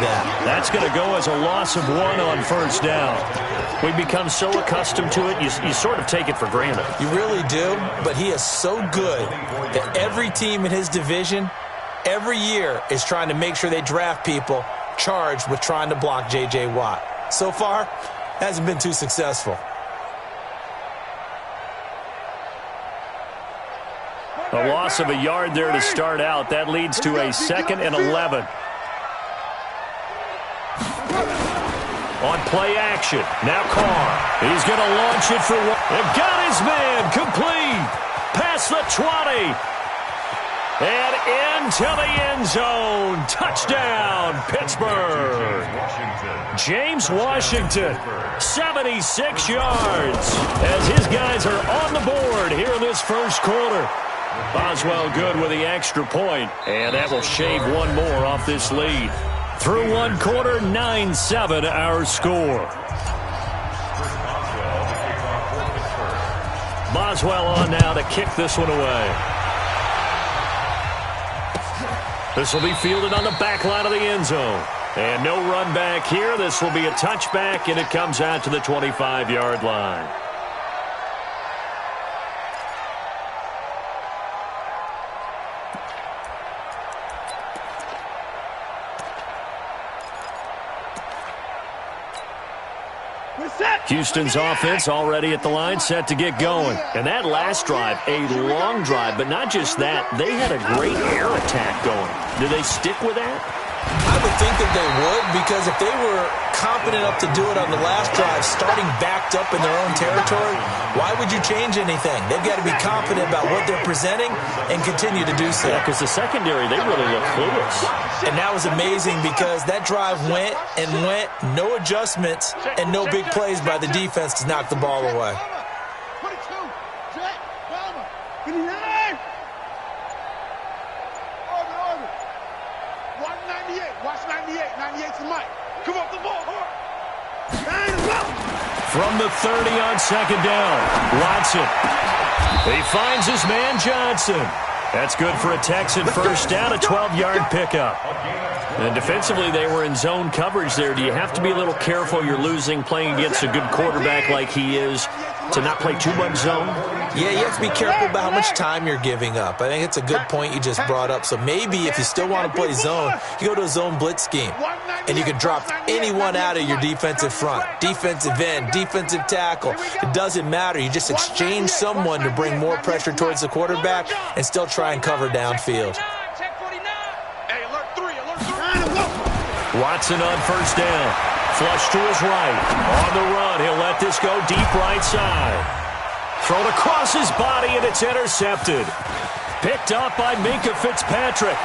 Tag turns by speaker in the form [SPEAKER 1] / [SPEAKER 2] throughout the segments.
[SPEAKER 1] that.
[SPEAKER 2] That's going to go as a loss of 1 on first down. We become so accustomed to it, you sort of take it for granted.
[SPEAKER 1] You really do, but he is so good that every team in his division every year is trying to make sure they draft people charged with trying to block J.J. Watt. So far, hasn't been too successful.
[SPEAKER 2] A loss of a yard there to start out. That leads to a 2nd and 11. On play action. Now Carr. He's going to launch it for one. And got his man. Complete. Past the 20. And into the end zone. Touchdown, Pittsburgh. James Washington, 76 yards. As his guys are on the board here in this first quarter. Boswell good with the extra point. And that will shave one more off this lead. Through one quarter, 9-7 our score. Boswell on now to kick this one away. This will be fielded on the back line of the end zone. And no run back here. This will be a touchback, and it comes out to the 25-yard line. Houston's offense already at the line, set to get going. And that last drive, a long drive, but not just that. They had a great air attack going. Do they stick with that?
[SPEAKER 1] I would think that they would, because if they were confident enough to do it on the last drive, starting backed up in their own territory, why would you change anything? They've got to be confident about what they're presenting and continue to do so.
[SPEAKER 2] Yeah, because the secondary, they really look clueless.
[SPEAKER 1] And that was amazing because that drive went and went, no adjustments, and no big plays by the defense to knock the ball away.
[SPEAKER 2] From the 30 on second down, Watson. He finds his man Johnson. That's good for a Texan first down, a 12-yard pickup. And defensively, they were in zone coverage there. Do you have to be a little careful? You're losing, playing against a good quarterback like he is, to not play too much zone?
[SPEAKER 1] Yeah, you have to be careful about how much time you're giving up. I think it's a good point you just brought up. So maybe if you still want to play zone, you go to a zone blitz scheme. And you can drop anyone out of your defensive front. Defensive end, defensive tackle. It doesn't matter. You just exchange someone to bring more pressure towards the quarterback and still try and cover downfield.
[SPEAKER 2] Watson on first down. Flush to his right. On the run, he'll let this go deep right side. Thrown across his body, and it's intercepted. Picked up by Minkah Fitzpatrick.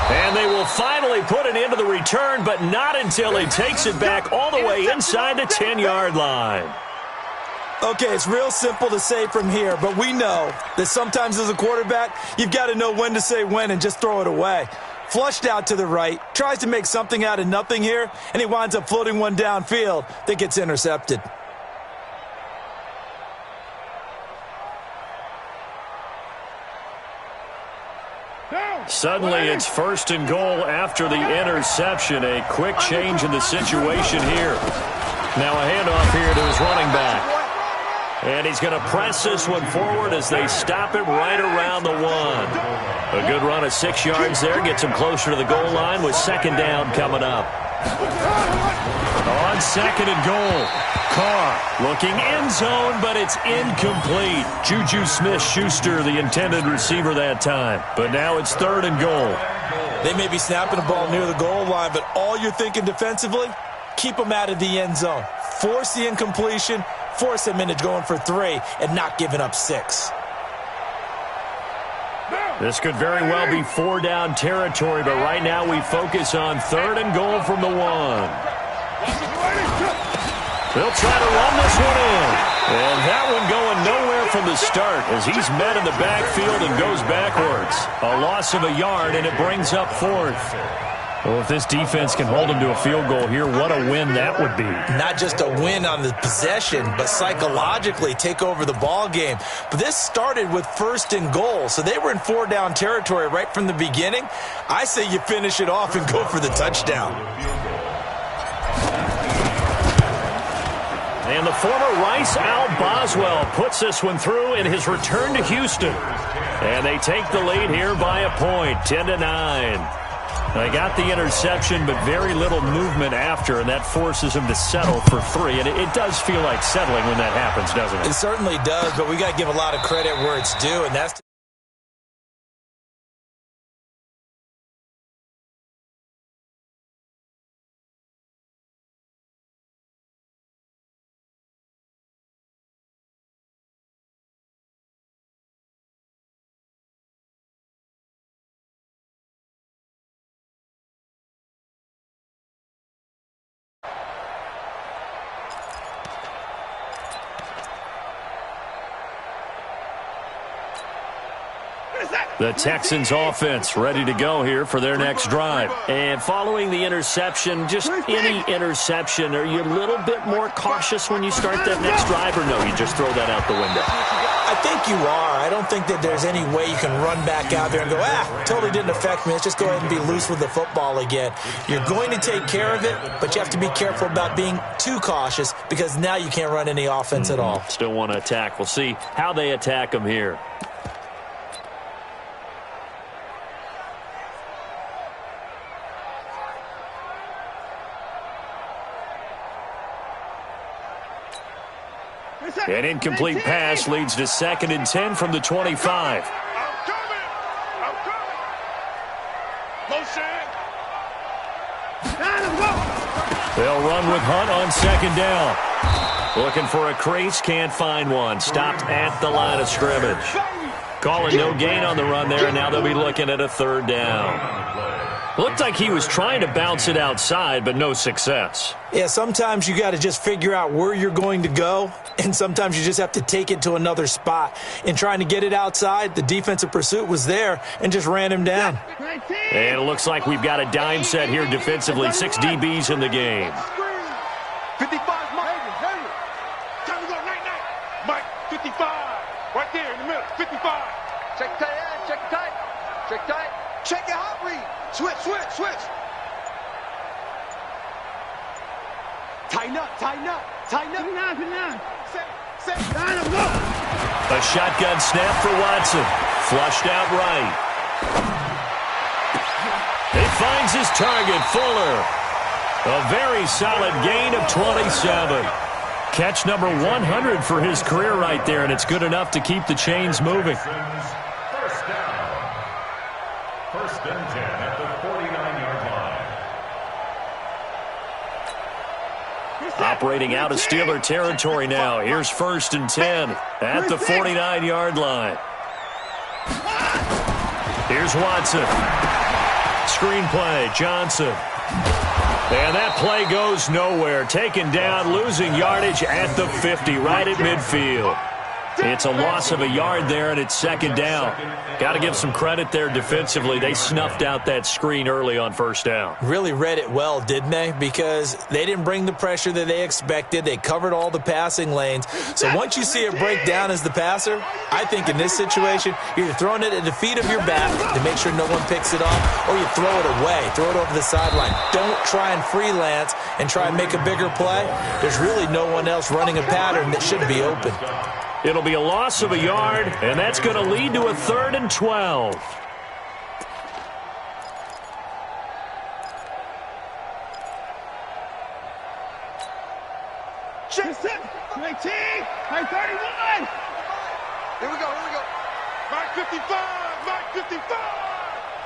[SPEAKER 2] And they will finally put an end to the return, but not until he takes it back all the way inside the 10-yard line.
[SPEAKER 1] Okay, it's real simple to say from here, but we know that sometimes as a quarterback, you've got to know when to say when and just throw it away. Flushed out to the right, tries to make something out of nothing here, and he winds up floating one downfield that gets intercepted.
[SPEAKER 2] Suddenly, it's first and goal after the interception. A quick change in the situation here. Now a handoff here to his running back. And he's going to press this one forward as they stop him right around the 1. A good run of 6 yards there. Gets him closer to the goal line with second down coming up. On second and goal. Carr looking end zone, but it's incomplete. Juju Smith-Schuster, the intended receiver that time. But now it's third and goal.
[SPEAKER 1] They may be snapping the ball near the goal line, but all you're thinking defensively, keep them out of the end zone. Force the incompletion, force them into going for 3, and not giving up 6.
[SPEAKER 2] This could very well be 4-down territory, but right now we focus on third and goal from the 1. They'll try to run this one in. And that one going nowhere from the start as he's met in the backfield and goes backwards. A loss of a yard, and it brings up fourth. Well, if this defense can hold them to a field goal here, what a win that would be.
[SPEAKER 1] Not just a win on the possession, but psychologically take over the ball game. But this started with 1st and goal, so they were in 4-down territory right from the beginning. I say you finish it off and go for the touchdown.
[SPEAKER 2] And the former Rice Al Boswell puts this one through in his return to Houston. And they take the lead here by a point, 10-9. They got the interception, but very little movement after, and that forces him to settle for 3. And it does feel like settling when that happens, doesn't it?
[SPEAKER 1] It certainly does, but we got to give a lot of credit where it's due, and that's
[SPEAKER 2] the Texans offense ready to go here for their next drive. And following the interception, just any interception, are you a little bit more cautious when you start that next drive, or no, you just throw that out the window?
[SPEAKER 1] I think you are. I don't think that there's any way you can run back out there and go, totally didn't affect me. Let's just go ahead and be loose with the football again. You're going to take care of it, but you have to be careful about being too cautious because now you can't run any offense at all.
[SPEAKER 2] Still want to attack. We'll see how they attack them here. An incomplete pass leads to 2nd and 10 from the 25. They'll run with Hunt on 2nd down. Looking for a crease, can't find one. Stopped at the line of scrimmage. Calling no gain on the run there, and now they'll be looking at a 3rd down. Looked like he was trying to bounce it outside, but no success.
[SPEAKER 1] Yeah, sometimes you got to just figure out where you're going to go, and sometimes you just have to take it to another spot. In trying to get it outside, the defensive pursuit was there and just ran him down.
[SPEAKER 2] And it looks like we've got a dime set here defensively. 6 DBs in the game.
[SPEAKER 3] 55, Mike. Time to go, night. Mike, 55. Right there in the middle, 55.
[SPEAKER 4] Check tight end, check tight. Check tight. Check your hot read. Switch. Tighten up.
[SPEAKER 2] A shotgun snap for Watson. Flushed out right. He finds his target, Fuller. A very solid gain of 27. Catch number 100 for his career right there, and it's good enough to keep the chains moving.
[SPEAKER 5] First and 10 at the 49-yard line.
[SPEAKER 2] Operating out of Steeler territory now. Here's 1st and 10 at the 49-yard line. Here's Watson. Screenplay, Johnson. And that play goes nowhere. Taken down, losing yardage at the 50, right at midfield. It's a loss of a yard there, and it's 2nd down. Got to give some credit there defensively. They snuffed out that screen early on 1st down.
[SPEAKER 1] Really read it well, didn't they? Because they didn't bring the pressure that they expected. They covered all the passing lanes. So once you see it break down as the passer, I think in this situation, you're throwing it at the feet of your back to make sure no one picks it off, or you throw it away, throw it over the sideline. Don't try and freelance and try and make a bigger play. There's really no one else running a pattern that should be open.
[SPEAKER 2] It'll be a loss of a yard, and that's going to lead to a 3rd and 12.
[SPEAKER 3] Check 19, 31.
[SPEAKER 4] Here we go.
[SPEAKER 3] Mike 55.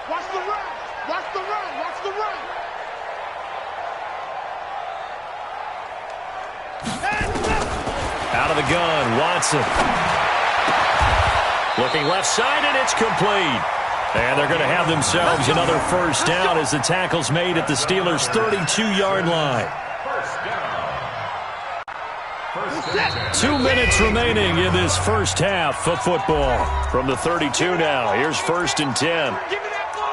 [SPEAKER 3] Watch the run.
[SPEAKER 2] Out of the gun, Watson. Looking left side, and it's complete. And they're going to have themselves another 1st down as the tackle's made at the Steelers' 32-yard line. 2 minutes remaining in this 1st half of football. From the 32 now, here's 1st and 10.
[SPEAKER 3] Give me that ball.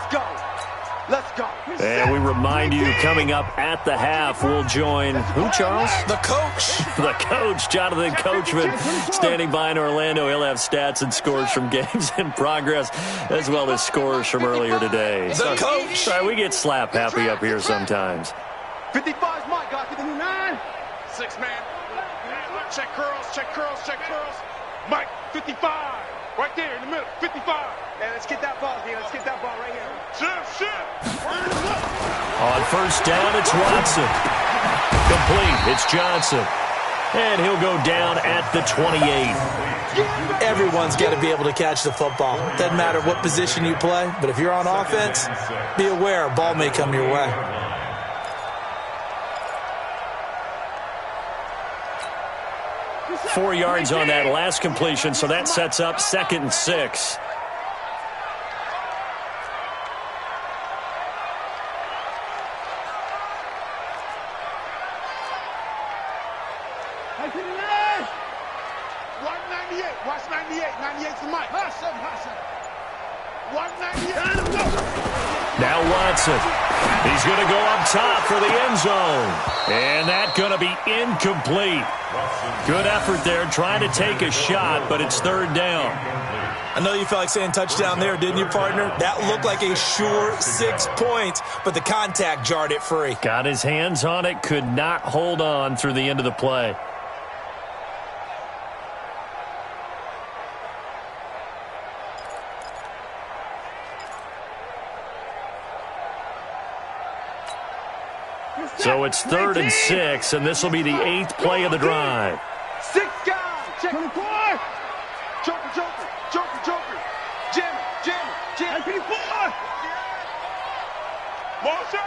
[SPEAKER 4] Let's go. Let's go.
[SPEAKER 2] And we remind you, coming up at the half, we'll join who, Charles?
[SPEAKER 1] The coach.
[SPEAKER 2] The coach, Jonathan Coachman, standing by in Orlando. He'll have stats and scores from games in progress, as well as scores from earlier today.
[SPEAKER 1] The coach.
[SPEAKER 2] Sorry, we get slap happy up here sometimes.
[SPEAKER 4] 55 is Mike, got 59.
[SPEAKER 3] 6 man. Check curls, check curls, check curls. Mike, 55. Right there in the middle, 55.
[SPEAKER 4] Hey, let's get that ball, D. Let's get that ball right here.
[SPEAKER 3] Shift.
[SPEAKER 2] On first down, it's Watson. Complete, it's Johnson. And he'll go down at the 28.
[SPEAKER 1] Everyone's got to be able to catch the football. Doesn't matter what position you play, but if you're on offense, be aware a ball may come your way.
[SPEAKER 2] .4 yards on that last completion, so that sets up 2nd and 6.
[SPEAKER 3] Watch 98. 98's the mic. 198.
[SPEAKER 2] Now Watson. He's going to go up top for the end zone. And that's going to be incomplete. Good effort there, trying to take a shot, but it's 3rd down.
[SPEAKER 1] I know you felt like saying touchdown there, didn't you, partner? That looked like a sure 6 points, but the contact jarred it free.
[SPEAKER 2] Got his hands on it, could not hold on through the end of the play. So it's 3rd and 6, and this will be the 8th play of the drive.
[SPEAKER 4] 6 guys. Check 24. Joker. Jim.
[SPEAKER 3] 54. Motion.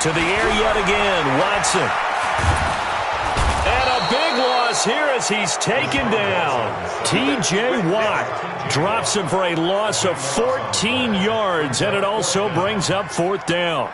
[SPEAKER 2] To the air yet again, Watson. And a big loss here as he's taken down. T.J. Watt drops him for a loss of 14 yards, and it also brings up 4th down.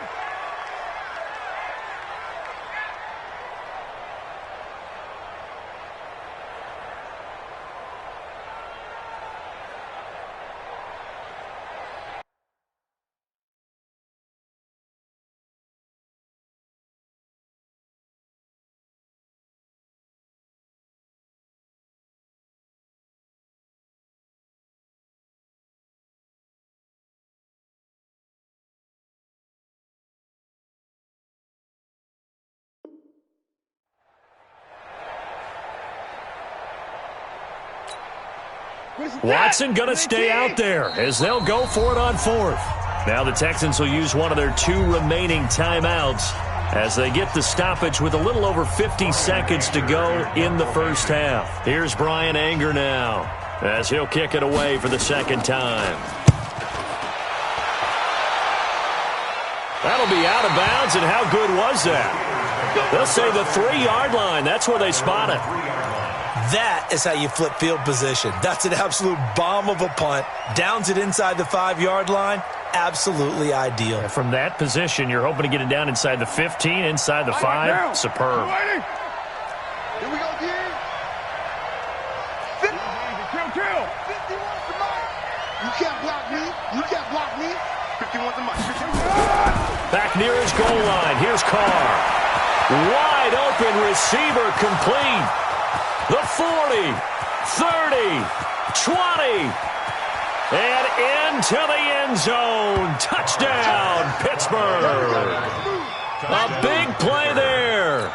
[SPEAKER 2] Watson going to stay out there as they'll go for it on 4th. Now the Texans will use one of their 2 remaining timeouts as they get the stoppage with a little over 50 seconds to go in the first half. Here's Brian Anger now as he'll kick it away for the 2nd time. That'll be out of bounds, and how good was that? They'll say the 3-yard line. That's where they spot it.
[SPEAKER 1] That is how you flip field position. That's an absolute bomb of a punt. Downs it inside the 5-yard line. Absolutely ideal.
[SPEAKER 2] And from that position, you're hoping to get it down inside the 15, inside the 5. Superb.
[SPEAKER 4] Here we go, D. 50. Kill. 51's the mic. You can't block me. 51's the mic.
[SPEAKER 2] Back near his goal line. Here's Carr. Wide open receiver complete. The 40, 30, 20, and into the end zone. Touchdown, Pittsburgh. A big play there.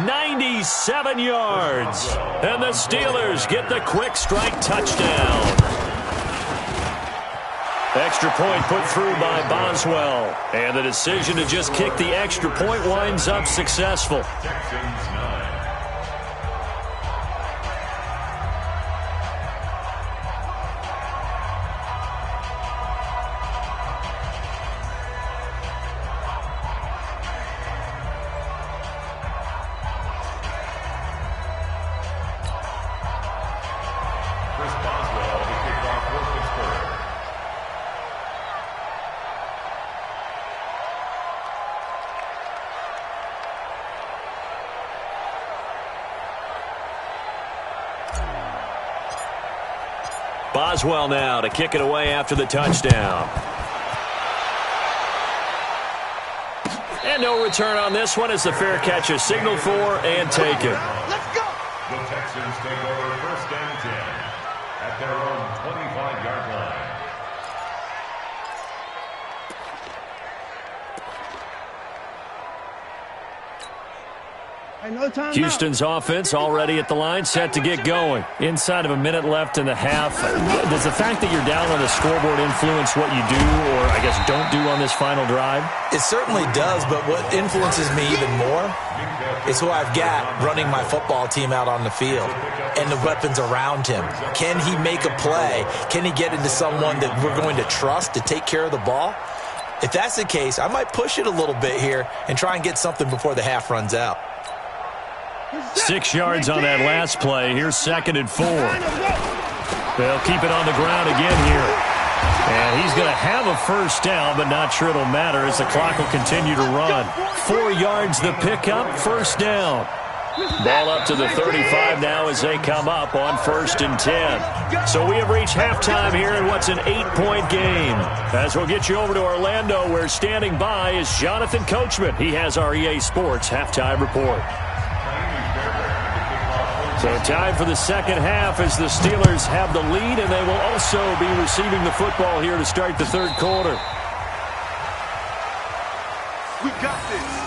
[SPEAKER 2] 97 yards. And the Steelers get the quick strike touchdown. Extra point put through by Boswell. And the decision to just kick the extra point winds up successful. Boswell now to kick it away after the touchdown. And no return on this one as the fair catch is signaled for and taken.
[SPEAKER 4] Let's go.
[SPEAKER 5] The Texans take over 1st and 10 at their own 25-yard line.
[SPEAKER 2] Houston's offense already at the line, set to get going. Inside of a minute left in the half. Does the fact that you're down on the scoreboard influence what you do, or I guess don't do on this final drive?
[SPEAKER 1] It certainly does, but what influences me even more is who I've got running my football team out on the field and the weapons around him. Can he make a play? Can he get into someone that we're going to trust to take care of the ball? If that's the case, I might push it a little bit here and try and get something before the half runs out.
[SPEAKER 2] 6 yards on that last play. Here's 2nd and 4. They'll keep it on the ground again here. And he's going to have a first down, but not sure it'll matter as the clock will continue to run. 4 yards the pickup, first down. Ball up to the 35 now as they come up on 1st and 10. So we have reached halftime here in what's an 8-point game. As we'll get you over to Orlando, where standing by is Jonathan Coachman. He has our EA Sports halftime report. So time for the second half as the Steelers have the lead, and they will also be receiving the football here to start the third quarter.
[SPEAKER 3] We got this.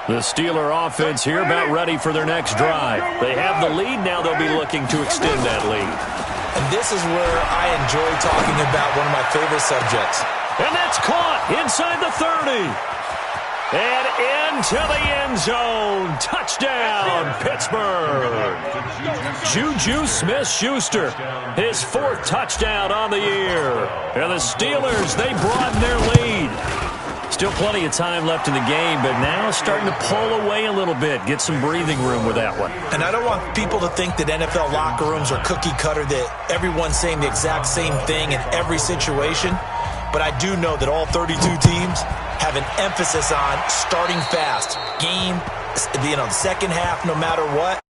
[SPEAKER 2] The Steeler offense here about ready for their next drive. They have the lead. Now they'll be looking to extend that lead.
[SPEAKER 1] And this is where I enjoy talking about one of my favorite subjects.
[SPEAKER 2] And that's caught inside the 30. And into the end zone. Touchdown, Pittsburgh. Juju Smith-Schuster, his 4th touchdown on the year. And the Steelers, they broaden their lead. Still plenty of time left in the game, but now starting to pull away a little bit. Get some breathing room with that one.
[SPEAKER 1] And I don't want people to think that NFL locker rooms are cookie cutter, that everyone's saying the exact same thing in every situation. But I do know that all 32 teams have an emphasis on starting fast. Game, the second half, no matter what.